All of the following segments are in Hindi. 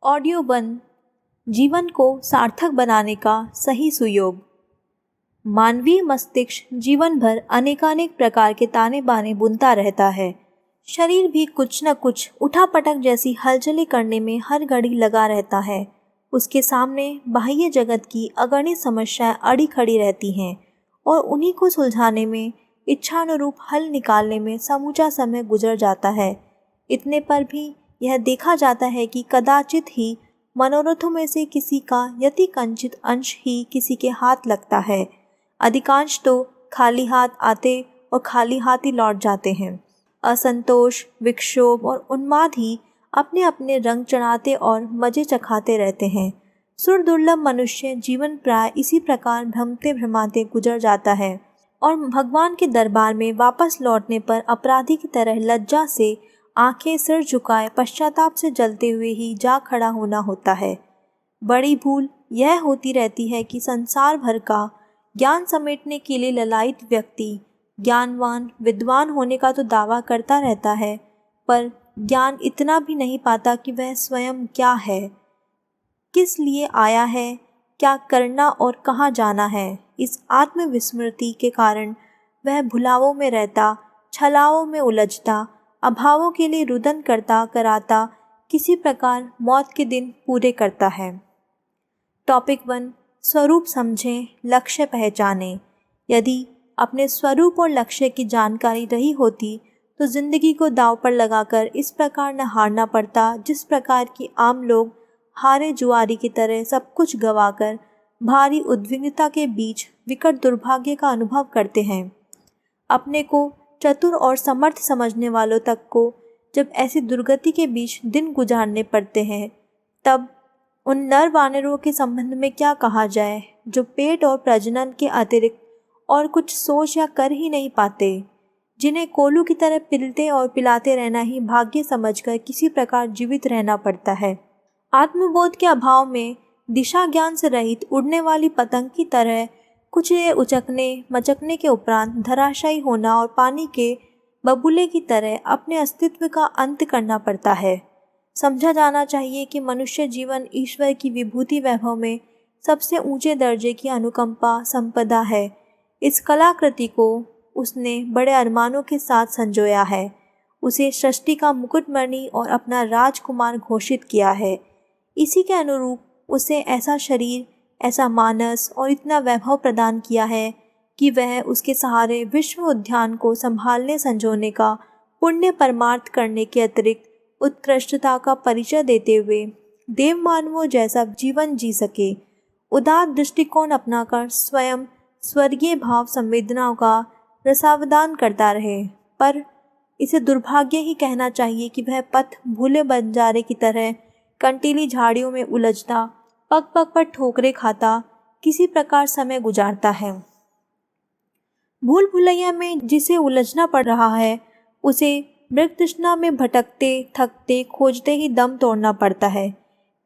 ऑडियो वन जीवन को सार्थक बनाने का सही सुयोग। मानवीय मस्तिष्क जीवन भर अनेकानेक प्रकार के ताने बाने बुनता रहता है। शरीर भी कुछ न कुछ उठापटक जैसी हलचलें करने में हर घड़ी लगा रहता है। उसके सामने बाह्य जगत की अगणित समस्याएं अड़ी खड़ी रहती हैं और उन्हीं को सुलझाने में, इच्छानुरूप हल निकालने में समूचा समय गुजर जाता है। इतने पर भी यह देखा जाता है कि कदाचित ही मनोरथों में से किसी का यति कंचित अंश ही किसी के हाथ लगता है। अधिकांश तो खाली हाथ आते और खाली हाथ ही लौट जाते हैं। असंतोष, विक्षोभ और उन्माद ही अपने अपने रंग चढ़ाते और मजे चखाते रहते हैं। सुर दुर्लभ मनुष्य जीवन प्राय इसी प्रकार भ्रमते भ्रमाते गुजर जाता है और भगवान के दरबार में वापस लौटने पर अपराधी की तरह लज्जा से आंखें सिर झुकाए पश्चाताप से जलते हुए ही जा खड़ा होना होता है। बड़ी भूल यह होती रहती है कि संसार भर का ज्ञान समेटने के लिए ललायित व्यक्ति ज्ञानवान विद्वान होने का तो दावा करता रहता है, पर ज्ञान इतना भी नहीं पाता कि वह स्वयं क्या है, किस लिए आया है, क्या करना और कहाँ जाना है। इस आत्मविस्मृति के कारण वह भुलावों में रहता, छलावों में उलझता, अभावों के लिए रुदन करता कराता किसी प्रकार मौत के दिन पूरे करता है। टॉपिक 1, स्वरूप समझें, लक्ष्य पहचानें। यदि अपने स्वरूप और लक्ष्य की जानकारी रही होती तो जिंदगी को दांव पर लगाकर इस प्रकार न हारना पड़ता जिस प्रकार की आम लोग हारे जुआरी की तरह सब कुछ गंवाकर भारी उद्विग्नता के बीच विकट दुर्भाग्य का अनुभव करते हैं। अपने को चतुर और समर्थ समझने वालों तक को जब ऐसी दुर्गति के बीच दिन गुजारने पड़ते हैं, तब उन नर वानरों के संबंध में क्या कहा जाए जो पेट और प्रजनन के अतिरिक्त और कुछ सोच या कर ही नहीं पाते, जिन्हें कोलू की तरह पिलते और पिलाते रहना ही भाग्य समझकर किसी प्रकार जीवित रहना पड़ता है। आत्मबोध के अभाव में दिशा ज्ञान से रहित उड़ने वाली पतंग की तरह कुछ उचकने मचकने के उपरांत धराशायी होना और पानी के बबूले की तरह अपने अस्तित्व का अंत करना पड़ता है। समझा जाना चाहिए कि मनुष्य जीवन ईश्वर की विभूति वैभव में सबसे ऊंचे दर्जे की अनुकंपा संपदा है। इस कलाकृति को उसने बड़े अरमानों के साथ संजोया है। उसे सृष्टि का मुकुटमणि और अपना राजकुमार घोषित किया है। इसी के अनुरूप उसे ऐसा शरीर, ऐसा मानस और इतना वैभव प्रदान किया है कि वह उसके सहारे विश्व उद्यान को संभालने संजोने का पुण्य परमार्थ करने के अतिरिक्त उत्कृष्टता का परिचय देते हुए देव मानवों जैसा जीवन जी सके। उदार दृष्टिकोण अपनाकर स्वयं स्वर्गीय भाव संवेदनाओं का रसावदान करता रहे, पर इसे दुर्भाग्य ही कहना चाहिए कि वह पथ भूले बंजारे की तरह कंटीली झाड़ियों में उलझता, पग पग पर ठोकरे खाता किसी प्रकार समय गुजारता है। भूल भुलैया में जिसे उलझना पड़ रहा है उसे मृग तृष्णा में भटकते थकते खोजते ही दम तोड़ना पड़ता है।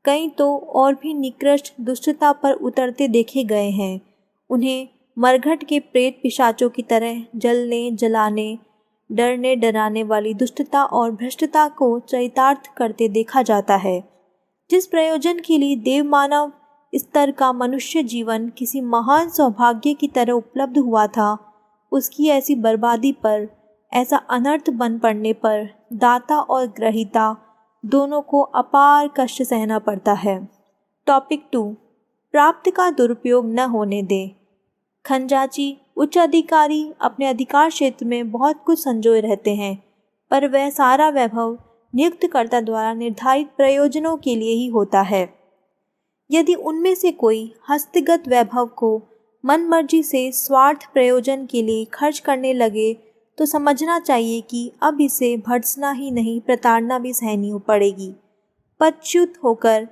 कई तो और भी निकृष्ट दुष्टता पर उतरते देखे गए हैं। उन्हें मरघट के प्रेत पिशाचों की तरह जलने जलाने, डरने डराने वाली दुष्टता और भ्रष्टता को चरितार्थ करते देखा जाता है। जिस प्रयोजन के लिए देव मानव स्तर का मनुष्य जीवन किसी महान सौभाग्य की तरह उपलब्ध हुआ था, उसकी ऐसी बर्बादी पर, ऐसा अनर्थ बन पड़ने पर दाता और ग्रहीता दोनों को अपार कष्ट सहना पड़ता है। टॉपिक 2, प्राप्त का दुरुपयोग न होने दे। खंजाची उच्च अधिकारी अपने अधिकार क्षेत्र में बहुत कुछ संजोए रहते हैं, पर वह सारा वैभव नियुक्तकर्ता द्वारा निर्धारित प्रयोजनों के लिए ही होता है। यदि उनमें से कोई हस्तगत वैभव को मनमर्जी से स्वार्थ प्रयोजन के लिए खर्च करने लगे तो समझना चाहिए कि अब इसे भर्त्सना ही नहीं प्रताड़ना भी सहनी पड़ेगी। पदच्युत होकर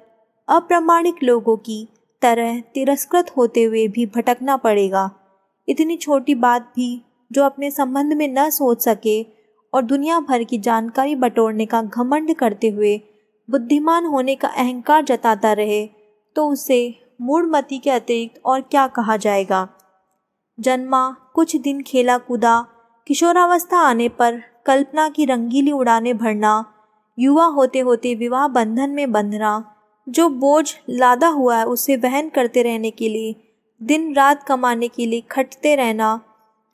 अप्रामाणिक लोगों की तरह तिरस्कृत होते हुए भी भटकना पड़ेगा। इतनी छोटी बात भी जो अपने संबंध में न सोच सके और दुनिया भर की जानकारी बटोरने का घमंड करते हुए बुद्धिमान होने का अहंकार जताता रहे, तो उसे मूढ़मति के अतिरिक्त और क्या कहा जाएगा। जन्मा, कुछ दिन खेला कूदा, किशोरावस्था आने पर कल्पना की रंगीली उड़ानें भरना, युवा होते होते विवाह बंधन में बंधना, जो बोझ लादा हुआ है उसे वहन करते रहने के लिए दिन रात कमाने के लिए खटते रहना,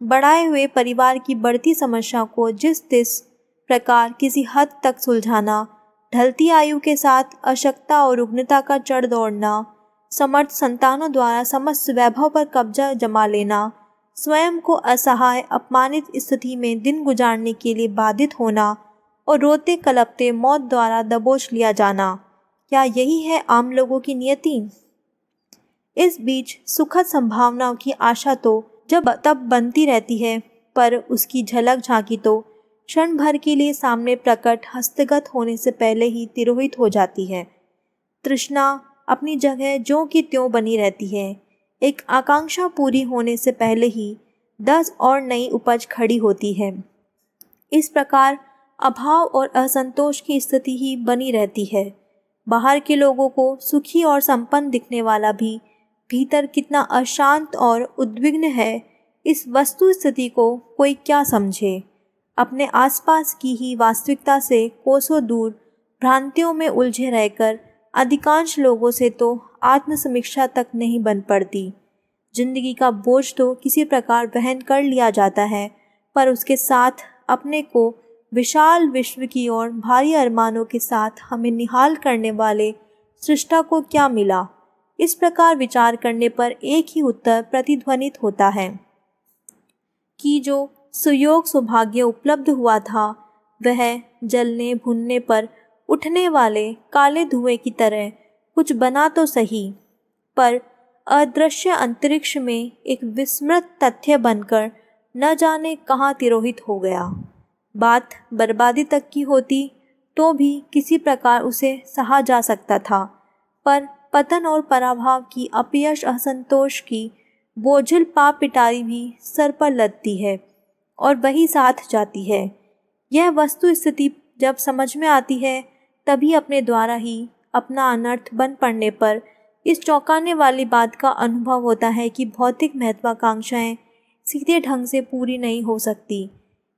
बढ़ाए हुए परिवार की बढ़ती समस्या को जिस प्रकार किसी हद तक सुलझाना, ढलती आयु के साथ अशक्तता और रुग्णता का चढ़ दौड़ना, समर्थ संतानों द्वारा समस्त वैभव पर कब्जा जमा लेना, स्वयं को असहाय अपमानित स्थिति में दिन गुजारने के लिए बाधित होना और रोते कलपते मौत द्वारा दबोच लिया जाना, क्या यही है आम लोगों की नियति? इस बीच सुखद संभावनाओं की आशा तो जब तब बनती रहती है, पर उसकी झलक झांकी तो क्षण भर के लिए सामने प्रकट हस्तगत होने से पहले ही तिरोहित हो जाती है। तृष्णा अपनी जगह ज्यों की त्यों बनी रहती है। एक आकांक्षा पूरी होने से पहले ही 10 और नई उपज खड़ी होती है। इस प्रकार अभाव और असंतोष की स्थिति ही बनी रहती है। बाहर के लोगों को सुखी और संपन्न दिखने वाला भी भीतर कितना अशांत और उद्विग्न है, इस वस्तु स्थिति को कोई क्या समझे। अपने आसपास की ही वास्तविकता से कोसों दूर भ्रांतियों में उलझे रहकर अधिकांश लोगों से तो आत्मसमीक्षा तक नहीं बन पड़ती। जिंदगी का बोझ तो किसी प्रकार वहन कर लिया जाता है, पर उसके साथ अपने को विशाल विश्व की ओर भारी अरमानों के साथ हमें निहाल करने वाले सृष्टा को क्या मिला। इस प्रकार विचार करने पर एक ही उत्तर प्रतिध्वनित होता है कि जो सुयोग सौभाग्य उपलब्ध हुआ था वह जलने भुनने पर उठने वाले काले धुएं की तरह कुछ बना तो सही, पर अदृश्य अंतरिक्ष में एक विस्मृत तथ्य बनकर न जाने कहाँ तिरोहित हो गया। बात बर्बादी तक की होती तो भी किसी प्रकार उसे सहा जा सकता था, पर पतन और पराभव की अपयश असंतोष की बोझिल पाप पिटारी भी सर पर लदती है और वही साथ जाती है। यह वस्तु स्थिति जब समझ में आती है तभी अपने द्वारा ही अपना अनर्थ बन पड़ने पर इस चौंकाने वाली बात का अनुभव होता है कि भौतिक महत्वाकांक्षाएं सीधे ढंग से पूरी नहीं हो सकती।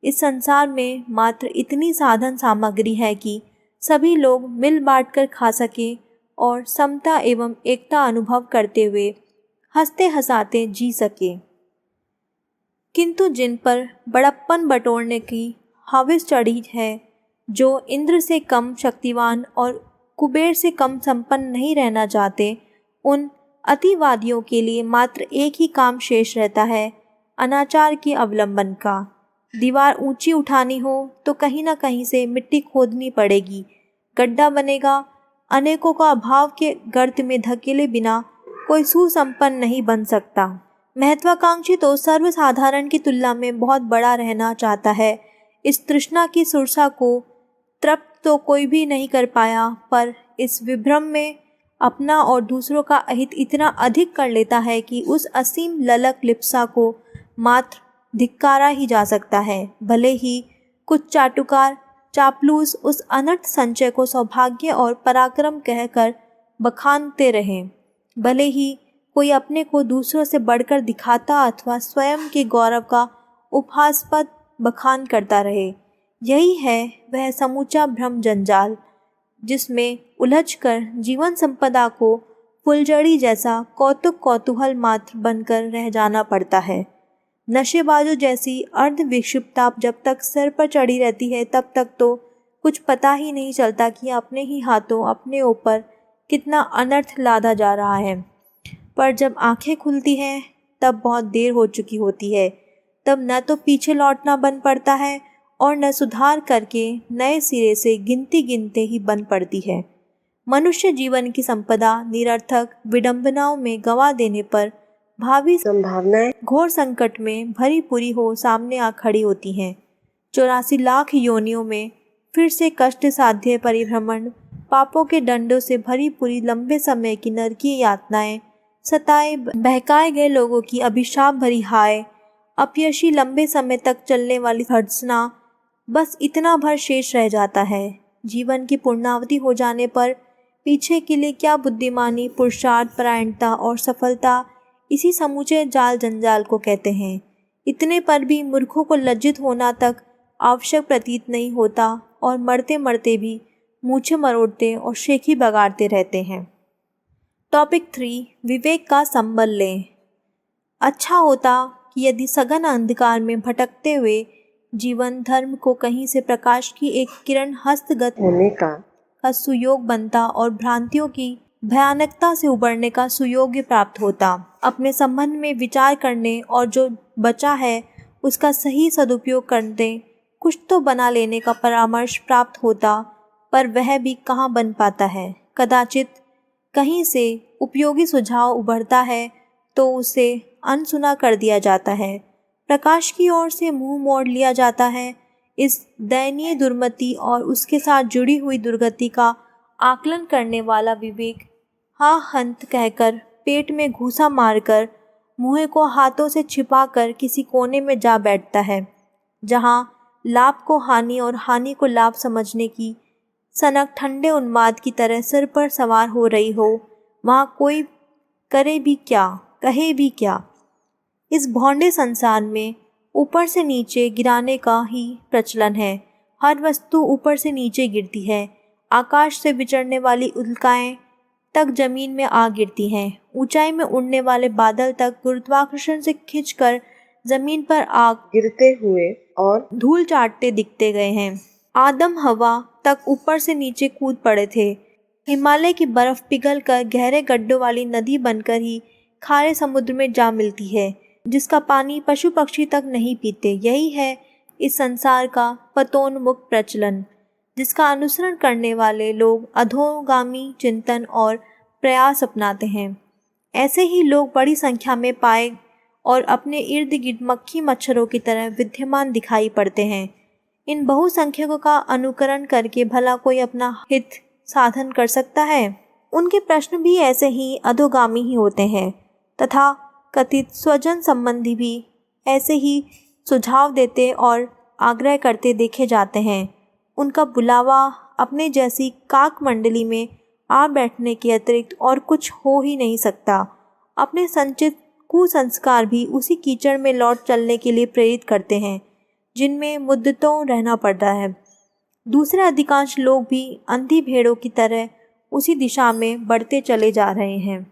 इस संसार में मात्र इतनी साधन सामग्री है कि सभी लोग मिल बांट कर खा सके और समता एवं एकता अनुभव करते हुए हंसते हंसाते जी सके। किंतु जिन पर बड़प्पन बटोरने की हविस चढ़ी है, जो इंद्र से कम शक्तिवान और कुबेर से कम संपन्न नहीं रहना चाहते, उन अतिवादियों के लिए मात्र एक ही काम शेष रहता है, अनाचार के अवलंबन का। दीवार ऊंची उठानी हो तो कहीं ना कहीं से मिट्टी खोदनी पड़ेगी, गड्ढा बनेगा। अनेकों का अभाव के गर्त में धकेले बिना कोई सुसंपन्न नहीं बन सकता। महत्वाकांक्षी तो सर्वसाधारण की तुलना में बहुत बड़ा रहना चाहता है। इस तृष्णा की सुरसा को तृप्त तो कोई भी नहीं कर पाया, पर इस विभ्रम में अपना और दूसरों का अहित इतना अधिक कर लेता है कि उस असीम ललक लिप्सा को मात्र धिक्कारा ही जा सकता है। भले ही कुछ चाटुकार चापलूस उस अनर्थ संचय को सौभाग्य और पराक्रम कहकर बखानते रहें, भले ही कोई अपने को दूसरों से बढ़कर दिखाता अथवा स्वयं के गौरव का उपहासास्पद बखान करता रहे। यही है वह समूचा भ्रम जंजाल जिसमें उलझकर जीवन संपदा को फुलझड़ी जैसा कौतुक कौतूहल मात्र बनकर रह जाना पड़ता है। नशेबाजों जैसी अर्ध विक्षिप्तता जब तक सिर पर चढ़ी रहती है तब तक तो कुछ पता ही नहीं चलता कि अपने ही हाथों अपने ऊपर कितना अनर्थ लादा जा रहा है, पर जब आंखें खुलती हैं तब बहुत देर हो चुकी होती है। तब न तो पीछे लौटना बन पड़ता है और न सुधार करके नए सिरे से गिनती गिनते ही बन पड़ती है। मनुष्य जीवन की संपदा निरर्थक विडंबनाओं में गंवा देने पर भावी संभावनाएं घोर संकट में भरी पूरी हो सामने आ खड़ी होती हैं। 84 लाख योनियों में फिर से कष्ट साध्य परिभ्रमण, पापों के दंडों से भरी पूरी लंबे समय की नरकीय यातनाएं, सताए बहकाए गए लोगों की अभिशाप भरी हाय, अपयशी लंबे समय तक चलने वाली भर्त्सना, बस इतना भर शेष रह जाता है। जीवन की पूर्णावधि हो जाने पर पीछे के लिए क्या बुद्धिमानी, पुरुषार्थ, परायणता और सफलता, इसी समूचे जाल जंजाल को कहते हैं। इतने पर भी मूर्खों को लज्जित होना तक आवश्यक प्रतीत नहीं होता और मरते मरते भी मूछें मरोड़ते और शेखी बगाड़ते रहते हैं। टॉपिक 3, विवेक का संबल लें। अच्छा होता कि यदि सघन अंधकार में भटकते हुए जीवन धर्म को कहीं से प्रकाश की एक किरण हस्तगत होने का सुयोग बनता और भ्रांतियों की भयानकता से उबरने का सुयोग्य प्राप्त होता। अपने संबंध में विचार करने और जो बचा है उसका सही सदुपयोग करने कुछ तो बना लेने का परामर्श प्राप्त होता, पर वह भी कहाँ बन पाता है। कदाचित कहीं से उपयोगी सुझाव उभरता है तो उसे अनसुना कर दिया जाता है, प्रकाश की ओर से मुंह मोड़ लिया जाता है। इस दयनीय दुर्मति और उसके साथ जुड़ी हुई दुर्गति का आकलन करने वाला विवेक हाँ हंत कहकर पेट में घूसा मारकर मुँह को हाथों से छिपाकर किसी कोने में जा बैठता है, जहाँ लाभ को हानि और हानि को लाभ समझने की सनक ठंडे उन्माद की तरह सिर पर सवार हो रही हो। वहाँ कोई करे भी क्या, कहे भी क्या। इस भौंडे संसार में ऊपर से नीचे गिराने का ही प्रचलन है। हर वस्तु ऊपर से नीचे गिरती है। आकाश से विचरने वाली उल्काएं तक जमीन में आ गिरती हैं। ऊंचाई में उड़ने वाले बादल तक गुरुत्वाकर्षण से खिंचकर जमीन पर आ गिरते हुए और धूल चाटते दिखते गए हैं। आदम हवा तक ऊपर से नीचे कूद पड़े थे। हिमालय की बर्फ पिघलकर गहरे गड्ढों वाली नदी बनकर ही खारे समुद्र में जा मिलती है, जिसका पानी पशु पक्षी तक नहीं पीते। यही है इस संसार का पतोन्मुख प्रचलन, जिसका अनुसरण करने वाले लोग अधोगामी चिंतन और प्रयास अपनाते हैं। ऐसे ही लोग बड़ी संख्या में पाए और अपने इर्द गिर्द मक्खी मच्छरों की तरह विद्यमान दिखाई पड़ते हैं। इन बहुसंख्यकों का अनुकरण करके भला कोई अपना हित साधन कर सकता है? उनके प्रश्न भी ऐसे ही अधोगामी ही होते हैं तथा कथित स्वजन संबंधी भी ऐसे ही सुझाव देते और आग्रह करते देखे जाते हैं। उनका बुलावा अपने जैसी काक मंडली में आ बैठने के अतिरिक्त और कुछ हो ही नहीं सकता। अपने संचित कुसंस्कार भी उसी कीचड़ में लौट चलने के लिए प्रेरित करते हैं जिनमें मुद्दतों रहना पड़ता है। दूसरे अधिकांश लोग भी अंधी भेड़ों की तरह उसी दिशा में बढ़ते चले जा रहे हैं।